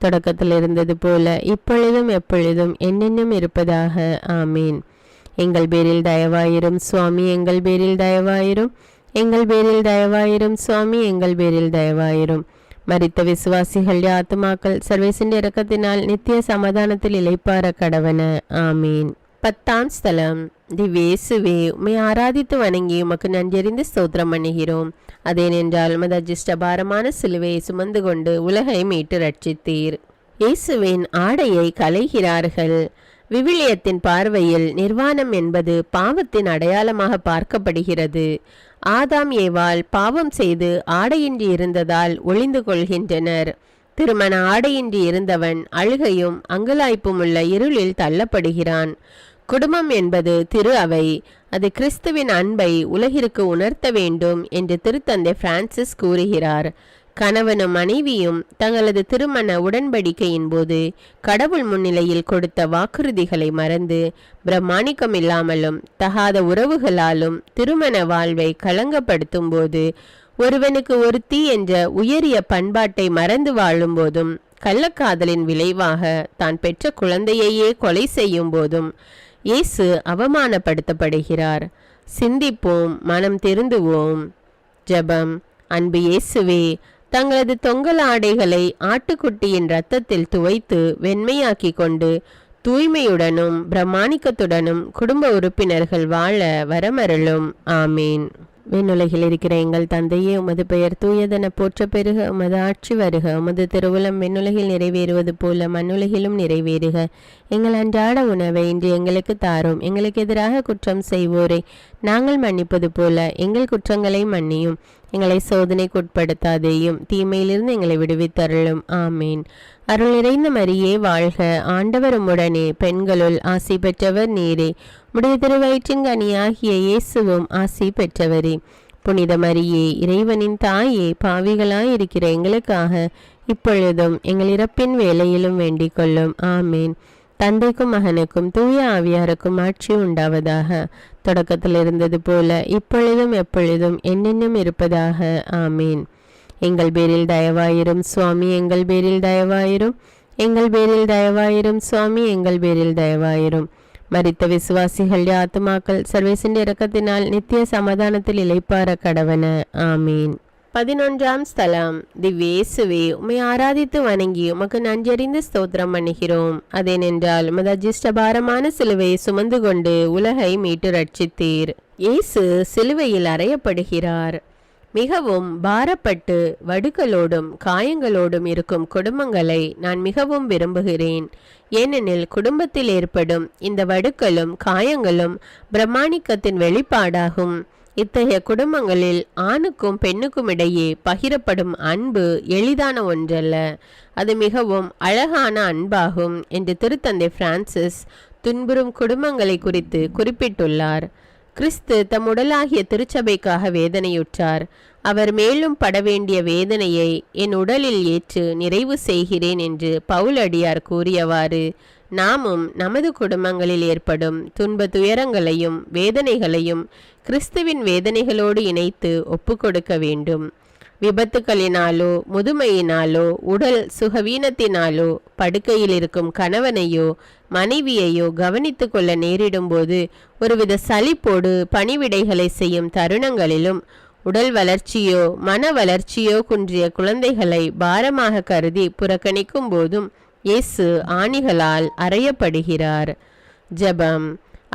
தொடக்கத்தில் இருந்தது போல இப்பொழுதும் எப்பொழுதும் என்னென்னும் இருப்பதாக. ஆமீன். எங்கள் பேரில் தயவாயிரும் சுவாமி, எங்கள் பேரில் தயவாயிரும். எங்கள் பேரில் தயவாயிரும் சுவாமி, எங்கள் பேரில் தயவாயிரும். மரித்த விசுவாசிகள் ஆத்துமாக்கள் சர்வேசின் இரக்கத்தினால் நித்திய சமாதானத்தில் இளைப்பார கடவன. ஆமீன். 10ஆம் ஸ்தலம். திவ்ய இயேசுவே, உம்மை ஆராதித்து வணங்கி உமக்கு நன்றியறிந்து ஸ்தோத்திரம் பண்ணுகிறோம். அதேனென்றால் மதஜிஷ்டபாரமான சிலுவையை சுமந்து கொண்டு உலகை மீட்டு ரட்சித்தீர். இயேசுவின் ஆடையை களைகிறார்கள். விவிலியத்தின் பார்வையில் நிர்வாணம் என்பது பாவத்தின் அடையாளமாக பார்க்கப்படுகிறது. ஆதாம் ஏவாள் பாவம் செய்து ஆடையின்றி இருந்ததால் ஒளிந்து கொள்கின்றனர். திருமண ஆடையின்றி இருந்தவன் அழுகையும் அங்கலாய்ப்பும் உள்ள இருளில் தள்ளப்படுகிறான். குடும்பம் என்பது திரு அவை. அது கிறிஸ்துவின் அன்பை உலகிற்கு உணர்த்த வேண்டும் என்று திருத்தந்தை பிரான்சிஸ் கூறுகிறார். கணவனும் மனைவியும் தங்களது திருமண உடன்படிக்கையின் போது கடவுள் முன்னிலையில் கொடுத்த வாக்குறுதிகளை மறந்து பிரமாணிக்கம் இல்லாமலும் தகாத உறவுகளாலும் திருமண வாழ்வை களங்கப்படுத்தும் போது, ஒருவனுக்கு ஒருத்தி என்ற உயரிய பண்பாட்டை மறந்து வாழும் போதும், கள்ளக்காதலின் விளைவாக தான் பெற்ற குழந்தையையே கொலை செய்யும் போதும் இயேசு அவமானப்படுத்தப்படுகிறார். சிந்திப்போம், மனம் திருந்துவோம். ஜெபம். அன்பு இயேசுவே, தங்களது தொங்கல் ஆடைகளை ஆட்டுக்குட்டியின் இரத்தத்தில் துவைத்து வெண்மையாக்கி கொண்டு தூய்மையுடனும் பிரமாணிக்கத்துடனும் குடும்ப உறுப்பினர்கள் வாழ வரமருளும். ஆமீன். விண்ணுலகில் இருக்கிற எங்கள் தந்தையே, உமது பெயர் தூயதென போற்ற பெருக, உமது ஆட்சி வருக, உமது திருவுளம் விண்ணுலகில் நிறைவேறுவது போல மண்ணுலகிலும் நிறைவேறுக. எங்கள் அன்றாட உணவை இன்று எங்களுக்கு தாரும். எங்களுக்கு எதிராக குற்றம் செய்வோரை நாங்கள் மன்னிப்பது போல எங்கள் குற்றங்களை மன்னியும். எங்களை சோதனைக்குட்படுத்தாதேயும், தீமையிலிருந்து எங்களை விடுவித்தருளும். ஆமீன். அருள் நிறைந்த மரியே வாழ்க, ஆண்டவர் உம்முடனே, பெண்களுள் ஆசி பெற்றவர் நீரே. உடைய திருவயிற்றின் கனியாகிய இயேசுவும் ஆசி பெற்றவரே. புனித மரியே, இறைவனின் தாயே, பாவிகளாயிருக்கிற எங்களுக்காக இப்பொழுதும் எங்கள் இறப்பின் வேளையிலும் வேண்டிக் கொள்ளும். ஆமீன். தந்தைக்கும் மகனுக்கும் தூய ஆவியாருக்கும் ஆட்சி உண்டாவதாக. தொடக்கத்தில் இருந்தது போல இப்பொழுதும் எப்பொழுதும் என்னென்னும் இருப்பதாக. ஆமீன். எங்கள் பேரில் தயவாயிரும் சுவாமி, எங்கள் பேரில் தயவாயிரும். எங்கள் பேரில் தயவாயிரும் சுவாமி, எங்கள் பேரில் தயவாயிரும். மரித்த விசுவாசிகள் ஆத்துமாக்கள் சர்வேசின் இரக்கத்தினால் நித்திய சமாதானத்தில் இளைப்பார கடவன. ஆமீன். 11ஆம் ஸ்தலம். திவ்யேசுவே, உம்மை ஆராதித்து வணங்கி உமக்கு நன்றறிந்து ஸ்தோத்திரம் பண்ணுகிறோம். அதேனென்றால் உமது அஜிஷ்டபாரமான சிலுவையை சுமந்து கொண்டு உலகை மீட்டு ரட்சித்தீர். இயேசு சிலுவையில் அறையப்படுகிறார். மிகவும் பாரப்பட்டு வடுக்களோடும் காயங்களோடும் இருக்கும் குடும்பங்களை நான் மிகவும் விரும்புகிறேன். ஏனெனில் குடும்பத்தில் ஏற்படும் இந்த வடுக்களும் காயங்களும் பிரமாணிக்கத்தின் வெளிப்பாடாகும். இத்தகைய குடும்பங்களில் ஆணுக்கும் பெண்ணுக்கும் இடையே பகிரப்படும் அன்பு எளிதான ஒன்றல்ல, அது மிகவும் அழகான அன்பாகும் என்று திருத்தந்தை பிரான்சிஸ் துன்புறும் குடும்பங்களை குறித்து குறிப்பிட்டுள்ளார். கிறிஸ்து தம் உடலாகிய திருச்சபைக்காக வேதனையுற்றார். அவர் மேலும் பட வேண்டிய வேதனையை என் உடலில் ஏற்று நிறைவு செய்கிறேன் என்று பவுலடியார் கூறியவாறு நாமும் நமது குடும்பங்களில் ஏற்படும் துன்ப துயரங்களையும் வேதனைகளையும் கிறிஸ்துவின் வேதனைகளோடு இணைத்து ஒப்புக்கொடுக்க வேண்டும். விபத்துக்களினாலோ முதுமையினாலோ உடல் சுகவீனத்தினாலோ படுக்கையில் இருக்கும் கணவனையோ மனைவியையோ கவனித்து கொள்ள நேரிடும் போது ஒருவித சலிப்போடு பணிவிடைகளை செய்யும் தருணங்களிலும் உடல் வளர்ச்சியோ மன வளர்ச்சியோ குன்றிய குழந்தைகளை பாரமாக கருதி புறக்கணிக்கும் போதும் இயேசு ஆணிகளால் அறையப்படுகிறார். ஜெபம்.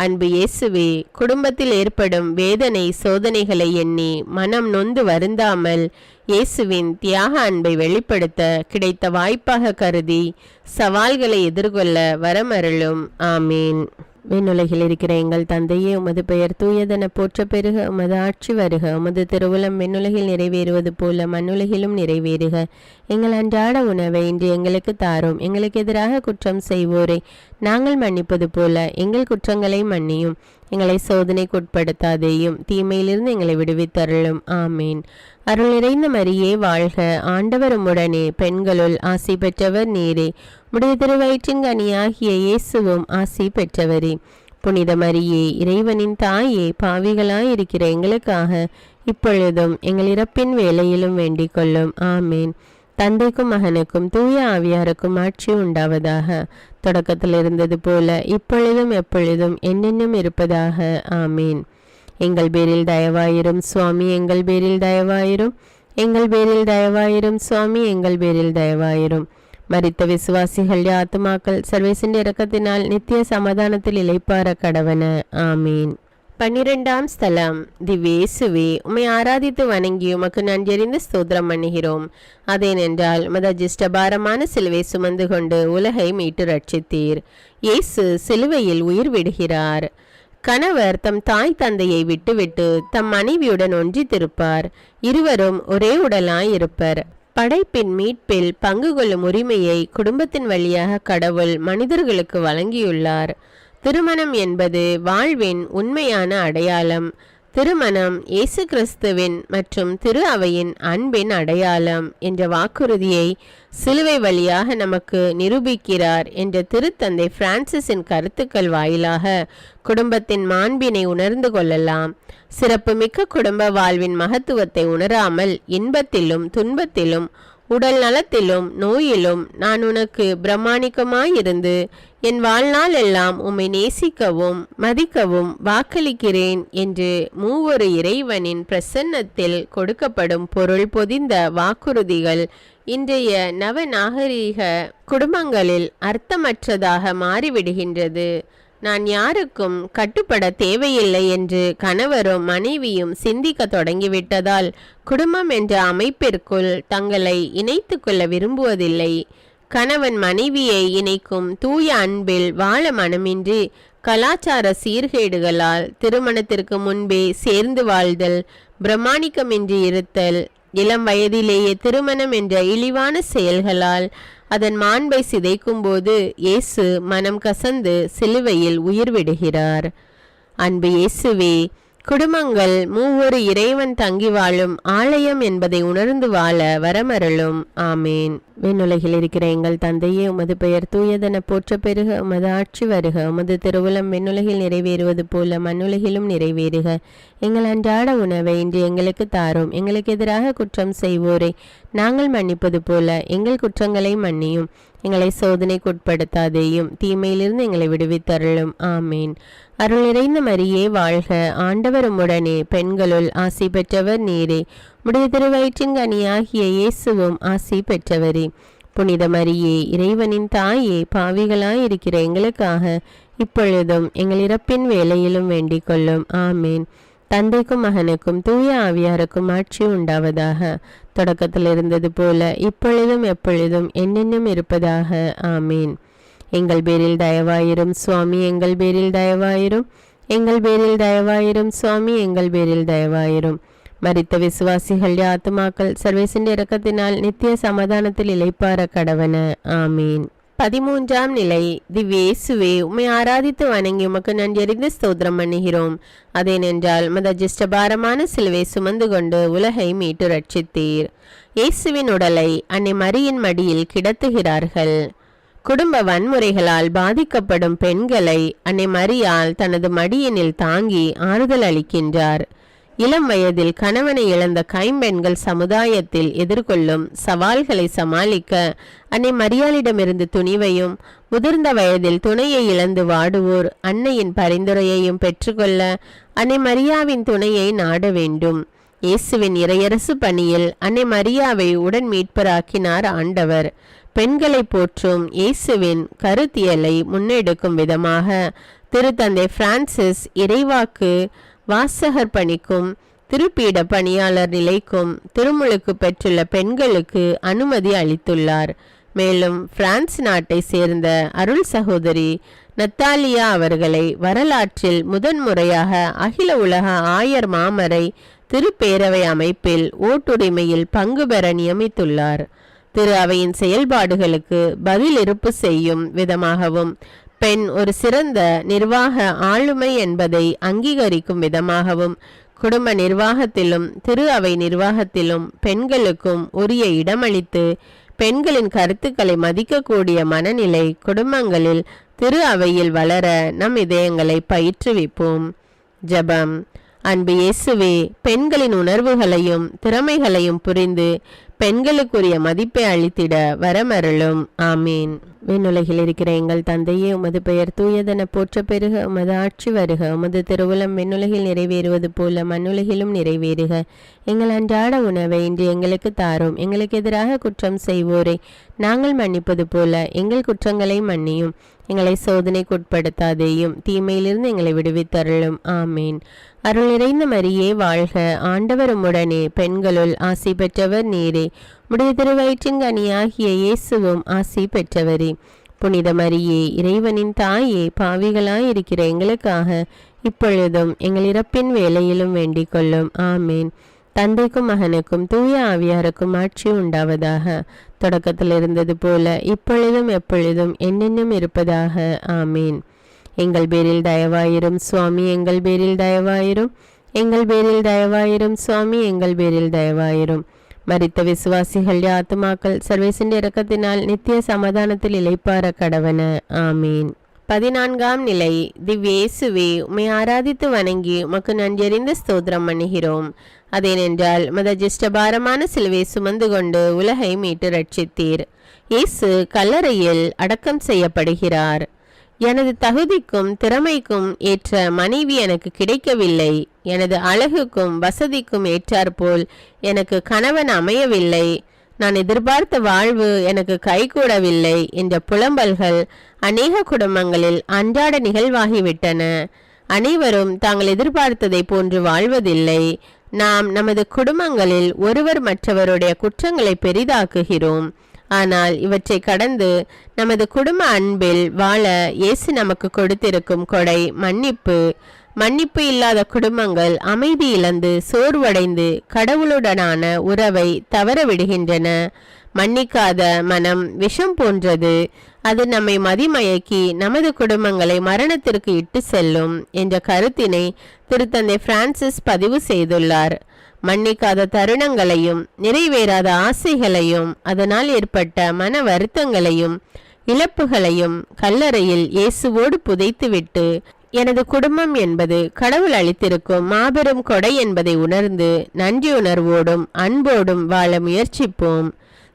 அன்பு இயேசுவே, குடும்பத்தில் ஏற்படும் வேதனை சோதனைகளை எண்ணி மனம் நொந்து வருந்தாமல் இயேசுவின் தியாக அன்பை வெளிப்படுத்த கிடைத்த வாய்ப்பாக கருதி சவால்களை எதிர்கொள்ள வரமருளும். ஆமீன். விண்ணுலகில் இருக்கிற எங்கள் தந்தையே, உமது பெயர் தூயதென போற்ற பெருக, உமது ஆட்சி வருக, உமது திருவுளம் விண்ணுலகில் நிறைவேறுவது போல மண்ணுலகிலும் நிறைவேறுக. எங்கள் அன்றாட உணவை இன்று எங்களுக்கு தாரும். எங்களுக்கு எதிராக குற்றம் செய்வோரை நாங்கள் மன்னிப்பது போல எங்கள் குற்றங்களை மன்னியும். எங்களை சோதனைக்குட்படுத்தாதேயும், தீமையிலிருந்து எங்களை விடுவித்தருளும். ஆமீன். அருள் நிறைந்த மரியே வாழ்க, ஆண்டவர் உம்முடனே, பெண்களுள் ஆசி பெற்றவர் நீரே. உடைய திருவயிற்றின் கனியாகிய இயேசுவும் ஆசி பெற்றவரே. புனித மரியே, இறைவனின் தாயே, பாவிகளாயிருக்கிற எங்களுக்காக இப்பொழுதும் எங்கள் இறப்பின் வேளையிலும் வேண்டிக் கொள்ளும். ஆமீன். தந்தைக்கும் மகனுக்கும் தூய ஆவியாருக்கும் ஆட்சி உண்டாவதாக. தொடக்கத்தில் இருந்தது போல இப்பொழுதும் எப்பொழுதும் என்னென்னும் இருப்பதாக. ஆமீன். எங்கள் பேரில் தயவாயிரும் சுவாமி, எங்கள் பேரில் தயவாயிரும். எங்கள் பேரில் தயவாயிரும் சுவாமி, எங்கள் பேரில் தயவாயிரும். மரித்த விசுவாசிகள் ஆத்துமாக்கள் சர்வேசின் இரக்கத்தினால் நித்திய சமாதானத்தில் இளைப்பார கடவன. ஆமீன். 12ஆம் ஸ்தலம். திவ்யேசுவே, உம்மை ஆராதித்து வணங்கி உமக்கு நன்றறிந்து ஸ்தோத்திரம் பண்ணுகிறோம். அதேனென்றால் உமது அஜிஷ்டபாரமான சிலுவை சுமந்து கொண்டு உலகை மீட்டு ரட்சித்தீர். இயேசு சிலுவையில் உயிர் விடுகிறார். கணவர் தம் தாய் தந்தையை விட்டுவிட்டு தம் மனைவியுடன் ஒன்றித்திருப்பார். இருவரும் ஒரே உடலாய் இருப்பர். படைப்பின் மீட்பில் பங்கு கொள்ளும் உரிமையை குடும்பத்தின் வழியாக கடவுள் மனிதர்களுக்கு வழங்கியுள்ளார். திருமணம் என்பது வாழ்வின் உண்மையான அடையாளம். திருமணம் இயேசு கிறிஸ்துவின் மற்றும் திரு அவையின் அன்பின் அடையாளம் என்ற வாக்குறுதியை சிலுவை வழியாக நமக்கு நிரூபிக்கிறார் என்ற திருத்தந்தை பிரான்சிஸின் கருத்துக்கள் வாயிலாக குடும்பத்தின் மாண்பினை உணர்ந்து கொள்ளலாம். சிறப்புமிக்க குடும்ப வாழ்வின் மகத்துவத்தை உணராமல் இன்பத்திலும் துன்பத்திலும் உடல் நலத்திலும் நோயிலும் நான் உனக்கு பிரமாணிக்கமாயிருந்து என் வாழ்நாள் எல்லாம் உம்மை நேசிக்கவும் மதிக்கவும் வாக்களிக்கிறேன் என்று மூவொரு இறைவனின் பிரசன்னத்தில் கொடுக்கப்படும் பொருள் பொதிந்த வாக்குறுதிகள் இன்றைய நவநாகரீக குடும்பங்களில் அர்த்தமற்றதாக மாறிவிடுகின்றது. நான் யாருக்கும் கட்டுப்பட தேவையில்லை என்று கணவரும் மனைவியும் சிந்திக்க தொடங்கிவிட்டதால் குடும்பம் என்ற அமைப்பிற்குள் தங்களை இணைத்து கொள்ள விரும்புவதில்லை. கணவன் மனைவியை இணைக்கும் தூய அன்பில் வாழ மனமின்றி கலாச்சார சீர்கேடுகளால் திருமணத்திற்கு முன்பே சேர்ந்து வாழ்தல், பிரமாணிக்கமின்றி இருத்தல், இளம் வயதிலேயே திருமணம் என்ற இழிவான செயல்களால் அதன் மாண்பை சிதைக்கும் போது இயேசு மனம் கசந்து சிலுவையில் உயிர் விடுகிறார். அன்பு இயேசுவே, குடும்பங்கள் மூவொரு இறைவன் தங்கி வாழும் ஆலயம் என்பதை உணர்ந்து வாழ வரமருளும். ஆமேன். விண்ணுலகில் இருக்கிற எங்கள் தந்தையே, உமது பெயர் தூயதென போற்ற பெருக, உமது ஆட்சி வருக, உமது திருவுளம் விண்ணுலகில் நிறைவேறுவது போல மண்ணுலகிலும் நிறைவேறுக. எங்கள் அன்றாட உணவை இன்று எங்களுக்கு தாரும். எங்களுக்கு எதிராக குற்றம் செய்வோரை நாங்கள் மன்னிப்பது போல எங்கள் குற்றங்களை மன்னியும். எங்களை சோதனைக்குட்படுத்தாதேயும், தீமையிலிருந்து எங்களை விடுவித்தருளும். ஆமேன். அருள் நிறைந்த மரியே வாழ்க, ஆண்டவர் உம்முடனே, பெண்களுள் ஆசி பெற்றவர் நீரே. உடைய திருவயிற்றின் கனியாகிய இயேசுவும் ஆசி பெற்றவரே. புனித மரியே, இறைவனின் தாயே, பாவிகளாயிருக்கிற எங்களுக்காக இப்பொழுதும் எங்கள் இறப்பின் வேளையிலும் வேண்டிக் கொள்ளும். ஆமேன். தந்தைக்கும் மகனுக்கும் தூய ஆவியாருக்கும் ஆட்சி உண்டாவதாக. தொடக்கத்தில் இருந்தது போல இப்பொழுதும் எப்பொழுதும் என்னென்னும் இருப்பதாக. ஆமீன். எங்கள் பேரில் தயவாயிரும் சுவாமி, எங்கள் பேரில் தயவாயிரும். எங்கள் பேரில் தயவாயிரும் சுவாமி, எங்கள் பேரில் தயவாயிரும். மரித்த விசுவாசிகள் ஆத்துமாக்கள் சர்வேசின் இரக்கத்தினால் நித்திய சமாதானத்தில் இளைப்பார கடவன. ஆமீன். 13ஆம் நிலை. திவ்யேசுவே, உம்மை ஆராதித்து வணங்கி உமக்கு நன்றறிந்து ஸ்தோத்திரம் பண்ணுகிறோம். அதேனென்றால் மதஜிஷ்டபாரமான சிலுவை சுமந்து கொண்டு உலகை மீட்டு ரட்சித்தீர். இயேசுவின் உடலை அன்னை மரியின் மடியில் கிடத்துகிறார்கள். குடும்ப வன்முறைகளால் பாதிக்கப்படும் பெண்களை அன்னை மரியால் தனது மடியினில் தாங்கி ஆறுதல் அளிக்கின்றார். இளம் வயதில் கணவனை இழந்த கைம்பெண்கள் சமுதாயத்தில் எதிர்கொள்ளும் சவால்களை சமாளிக்க அன்னை மரியாளிடமிருந்து துணிவையும், முதிர்ந்த வயதில் துணையை இழந்து வாடுவோர் அன்னையின் பரிந்துரையையும் பெற்றுக்கொள்ள அன்னை மரியாவின் துணையை நாட வேண்டும். இயேசுவின் இறையரசு பணியில் அன்னை மரியாவை உடன் மீட்பராக்கினார் ஆண்டவர். பெண்களை போற்றும் இயேசுவின் கருத்தியலை முன்னெடுக்கும் விதமாக திருத்தந்தை பிரான்சிஸ் இறைவாக்கு வாசகர் பணிக்கும் திருப்பீட பணியாளர் நிலைக்கும் திருமுழுக்கு பெற்றுள்ள பெண்களுக்கு அனுமதி அளித்துள்ளார். மேலும் பிரான்ஸ் நாட்டை சேர்ந்த அருள் சகோதரி நத்தாலியா அவர்களை வரலாற்றில் முதன்முறையாக அகில உலக ஆயர் மாமரை திருப்பேரவை அமைப்பில் ஓட்டுரிமையில் பங்கு பெற நியமித்துள்ளார். திரு அவையின் செயல்பாடுகளுக்கு பதில் இருப்பு செய்யும் விதமாகவும், பெண் ஒரு சிறந்த நிர்வாக ஆளுமை என்பதை அங்கீகரிக்கும் விதமாகவும், குடும்ப நிர்வாகத்திலும் திரு அவை நிர்வாகத்திலும் பெண்களுக்கும் உரிய இடமளித்து பெண்களின் கருத்துக்களை மதிக்கக்கூடிய மனநிலை குடும்பங்களில் திரு அவையில் வளர நம் இதயங்களை பயிற்றுவிப்போம். ஜெபம். அன்பு இயேசுவே, பெண்களின் உணர்வுகளையும் திறமைகளையும் புரிந்து பெண்களுக்குரிய மதிப்பை அளித்திட வரமருளும். ஆமீன். விண்ணுலகில் இருக்கிற எங்கள் தந்தையே, உமது பெயர் தூயதென போற்ற பெருக, உமது ஆட்சி வருக, உமது திருவுளம் விண்ணுலகில் நிறைவேறுவது போல மண்ணுலகிலும் நிறைவேறுக. எங்கள் அன்றாட உணவை இன்று எங்களுக்கு தாரும். எங்களுக்கு எதிராக குற்றம் செய்வோரை நாங்கள் மன்னிப்பது போல எங்கள் குற்றங்களை மன்னியும். எங்களை சோதனைக்குட்படுத்தாதேயும், தீமையிலிருந்து எங்களை விடுவித்தருளும். ஆமீன். அருள் நிறைந்த மரியே வாழ்க, ஆண்டவர் உம்முடனே, பெண்களுள் ஆசி பெற்றவர் நீரே. உடைய திருவயிற்றின் கனியாகிய இயேசுவும் ஆசி பெற்றவரே. புனித மரியே, இறைவனின் தாயே, பாவிகளாயிருக்கிற எங்களுக்காக இப்பொழுதும் எங்கள் இறப்பின் வேளையிலும் வேண்டிக் கொள்ளும். ஆமீன். தந்தைக்கும் மகனுக்கும் தூய ஆவியாருக்கும் ஆட்சி உண்டாவதாக. தொடக்கத்தில் இருந்தது போல இப்பொழுதும் எப்பொழுதும் என்னென்னும் இருப்பதாக. ஆமீன். எங்கள் பேரில் தயவாயிரும் சுவாமி, எங்கள் பேரில் தயவாயிரும். எங்கள் பேரில் தயவாயிரும் சுவாமி, எங்கள் பேரில் தயவாயிரும். மரித்த விசுவாசிகள் ஆத்துமாக்கள் சர்வேசின் இரக்கத்தினால் நித்திய சமாதானத்தில் இளைப்பார கடவன. ஆமீன். 14ஆம் நிலை. திவ்யேசுவே, உம்மை ஆராதித்து வணங்கி உமக்கு நன்றறிந்து ஸ்தோத்திரம் பண்ணுகிறோம். அதேனென்றால் மதஜிஷ்டபாரமான சிலுவை சுமந்து கொண்டு உலகை மீட்டு ரட்சித்தீர். இயேசு கல்லறையில் அடக்கம் செய்யப்படுகிறார். எனது தகுதிக்கும் திறமைக்கும் ஏற்ற மனைவி எனக்கு கிடைக்கவில்லை. எனது அழகுக்கும் வசதிக்கும் ஏற்றாற்போல் எனக்கு கணவன் அமையவில்லை. நான் எதிர்பார்த்த வாழ்வு எனக்கு கைகூடவில்லை என்ற புலம்பல்கள் அநேக குடும்பங்களில் அன்றாட நிகழ்வாகிவிட்டன. அனைவரும் தாங்கள் எதிர்பார்த்ததை போன்று வாழ்வதில்லை. நாம் நமது குடும்பங்களில் ஒருவர் மற்றவருடைய குற்றங்களை பெரிதாக்குகிறோம். ஆனால் இவற்றை கடந்து நமது குடும்ப அன்பில் வாழ இயேசு நமக்கு கொடுத்திருக்கும் கொடை மன்னிப்பு. மன்னிப்பு இல்லாத குடும்பங்கள் அமைதி இழந்து சோர்வடைந்து கடவுளுடனான உறவை தவற விடுகின்றன. மன்னிக்காத மனம் விஷம் போன்றது. அது நம்மை மதிமயக்கி நமது குடும்பங்களை மரணத்திற்கு இட்டு செல்லும் என்ற கருத்தினை திருத்தந்தை பிரான்சிஸ் பதிவு செய்துள்ளார். மன்னிக்காத தருணங்களையும் நிறைவேறாத ஆசைகளையும் அதனால் ஏற்பட்ட மன வருத்தங்களையும் இழப்புகளையும் கல்லறையில் இயேசுவோடு புதைத்துவிட்டு எனது குடும்பம் என்பது கடவுள் அளித்திருக்கும் மாபெரும் கொடை என்பதை உணர்ந்து நன்றியுணர்வோடும் அன்போடும் வாழ முயற்சிப்போம்.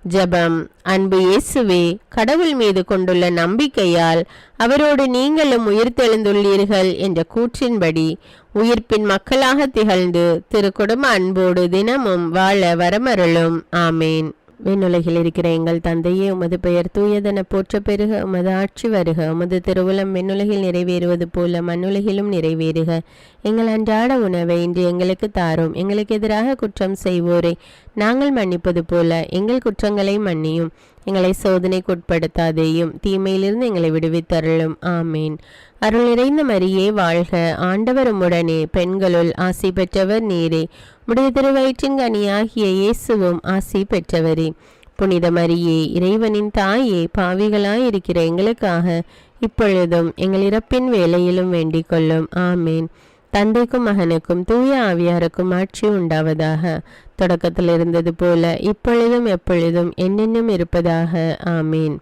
ஜெபம். அன்பு இயேசுவே, கடவுள் மீது கொண்டுள்ள நம்பிக்கையால் அவரோடு நீங்களும் உயிர்த்தெழுந்துள்ளீர்கள் என்ற கூற்றின்படி உயிர்ப்பின் மக்களாக திகழ்ந்து திரு குடும்ப அன்போடு தினமும் வாழ வரமருளும். ஆமேன். விண்ணுலகில் இருக்கிற எங்கள் தந்தையே, உமது பெயர் தூயதென போற்ற பெருக, உமது ஆட்சி வருக, உமது திருவுளம் விண்ணுலகில் நிறைவேறுவது போல மண்ணுலகிலும் நிறைவேறுக. எங்கள் அன்றாட உணவை இன்று எங்களுக்கு தாரும். எங்களுக்கு எதிராக குற்றம் செய்வோரை நாங்கள் மன்னிப்பது போல எங்கள் குற்றங்களை மன்னியும். எங்களை சோதனைக்குட்படுத்தாதேயும், தீமையிலிருந்து எங்களை விடுவித்தருளும். ஆமேன். அருள் நிறைந்த மரியே வாழ்க, ஆண்டவர் உம்முடனே, பெண்களுள் ஆசி பெற்றவர் நீரே. உடைய திருவயிற்றின் கனியாகிய இயேசுவும் ஆசி பெற்றவரே. புனித மரியே, இறைவனின் தாயே, பாவிகளாயிருக்கிற எங்களுக்காக இப்பொழுதும் எங்கள் இறப்பின் வேளையிலும் வேண்டிக் கொள்ளும். ஆமேன். தந்தைக்கும் மகனுக்கும் தூய ஆவியாருக்கும் ஆட்சி உண்டாவதாக. தொடக்கத்தில் இருந்தது போல இப்பொழுதும் எப்பொழுதும் என்னென்னும் இருப்பதாக. ஆமேன்.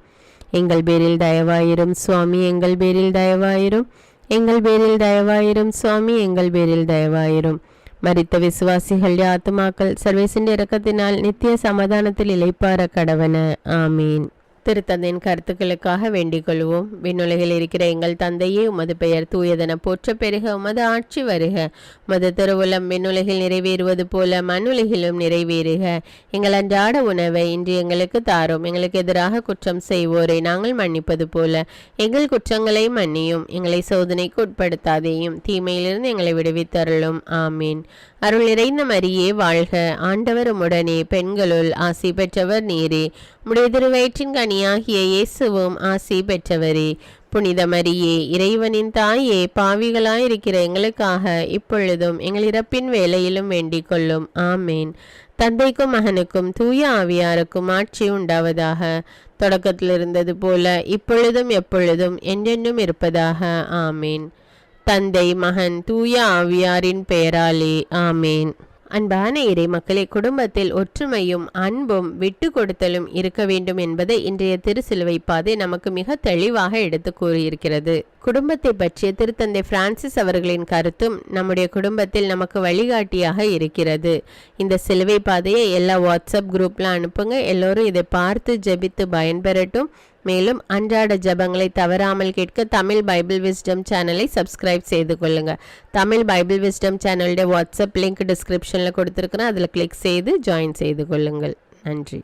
எங்கள் பேரில் தயவாயிரும் சுவாமி, எங்கள் பேரில் தயவாயிரும். எங்கள் பேரில் தயவாயிரும் சுவாமி, எங்கள் பேரில் தயவாயிரும். மரித்த விசுவாசிகள் ஆத்துமாக்கள் சர்வேசின் இரக்கத்தினால் நித்திய சமாதானத்தில் இளைப்பார கடவன. ஆமீன். திருத்தந்தையின் கருத்துக்களுக்காக வேண்டிக் கொள்வோம். விண்ணுலகில் இருக்கிற எங்கள் தந்தையே, உமது பெயர் தூயதென போற்ற பெருக, உமது ஆட்சி வருக. உமது திருவுளம் விண்ணுலகில் நிறைவேறுவது போல மண்ணுலகிலும் நிறைவேறுக. எங்கள் அன்றாட உணவை இன்று எங்களுக்கு தாரும். எங்களுக்கு எதிராக குற்றம் செய்வோரை நாங்கள் மன்னிப்பது போல எங்கள் குற்றங்களை மன்னியும். எங்களை சோதனைக்கு உட்படுத்தாதேயும், தீமையிலிருந்து எங்களை விடுவித்தருளும். ஆமீன். அருள் நிறைந்த மரியே வாழ்க, ஆண்டவர் உம்முடனே, பெண்களுள் ஆசி பெற்றவர் நீரே. உம்முடைய திருவயிற்றின் கனியாகிய இயேசுவும் ஆசி பெற்றவரே. புனித மரியே, இறைவனின் தாயே, பாவிகளாயிருக்கிற எங்களுக்காக இப்பொழுதும் எங்கள் இறப்பின் வேளையிலும் வேண்டிக் கொள்ளும். ஆமேன். தந்தைக்கும் மகனுக்கும் தூய ஆவியாருக்கும் ஆட்சி உண்டாவதாக. தொடக்கத்தில் இருந்தது போல இப்பொழுதும் எப்பொழுதும் என்றென்றும் இருப்பதாக. ஆமேன். தந்தை, மகன், தூய ஆவியாரின் பெயராலே. ஆமேன். அன்பான இறை மக்களே, குடும்பத்தில் ஒற்றுமையும் அன்பும் விட்டு கொடுத்தலும் இருக்க வேண்டும் என்பதை இன்றைய திருசிலுவை பாதை நமக்கு மிக தெளிவாக எடுத்து கூறியிருக்கிறது. குடும்பத்தை பற்றிய திருத்தந்தை பிரான்சிஸ் அவர்களின் கருத்தும் நம்முடைய குடும்பத்தில் நமக்கு வழிகாட்டியாக இருக்கிறது. இந்த சிலுவை பாதையை எல்லா வாட்ஸ்அப் குரூப்ல அனுப்புங்க. எல்லோரும் இதை பார்த்து ஜெபித்து பயன்பெறட்டும். மேலும் அன்றாட ஜபங்களை தவறாமல் கேட்க தமிழ் பைபிள் விஸ்டம் சேனலை சப்ஸ்கிரைப் செய்து கொள்ளுங்க. தமிழ் பைபிள் விஸ்டம் சேனலுடைய வாட்ஸ்அப் லிங்க் டிஸ்கிரிப்ஷனில் கொடுத்துருக்குறேன். அதில் கிளிக் செய்து ஜாயின் செய்து கொள்ளுங்கள். நன்றி.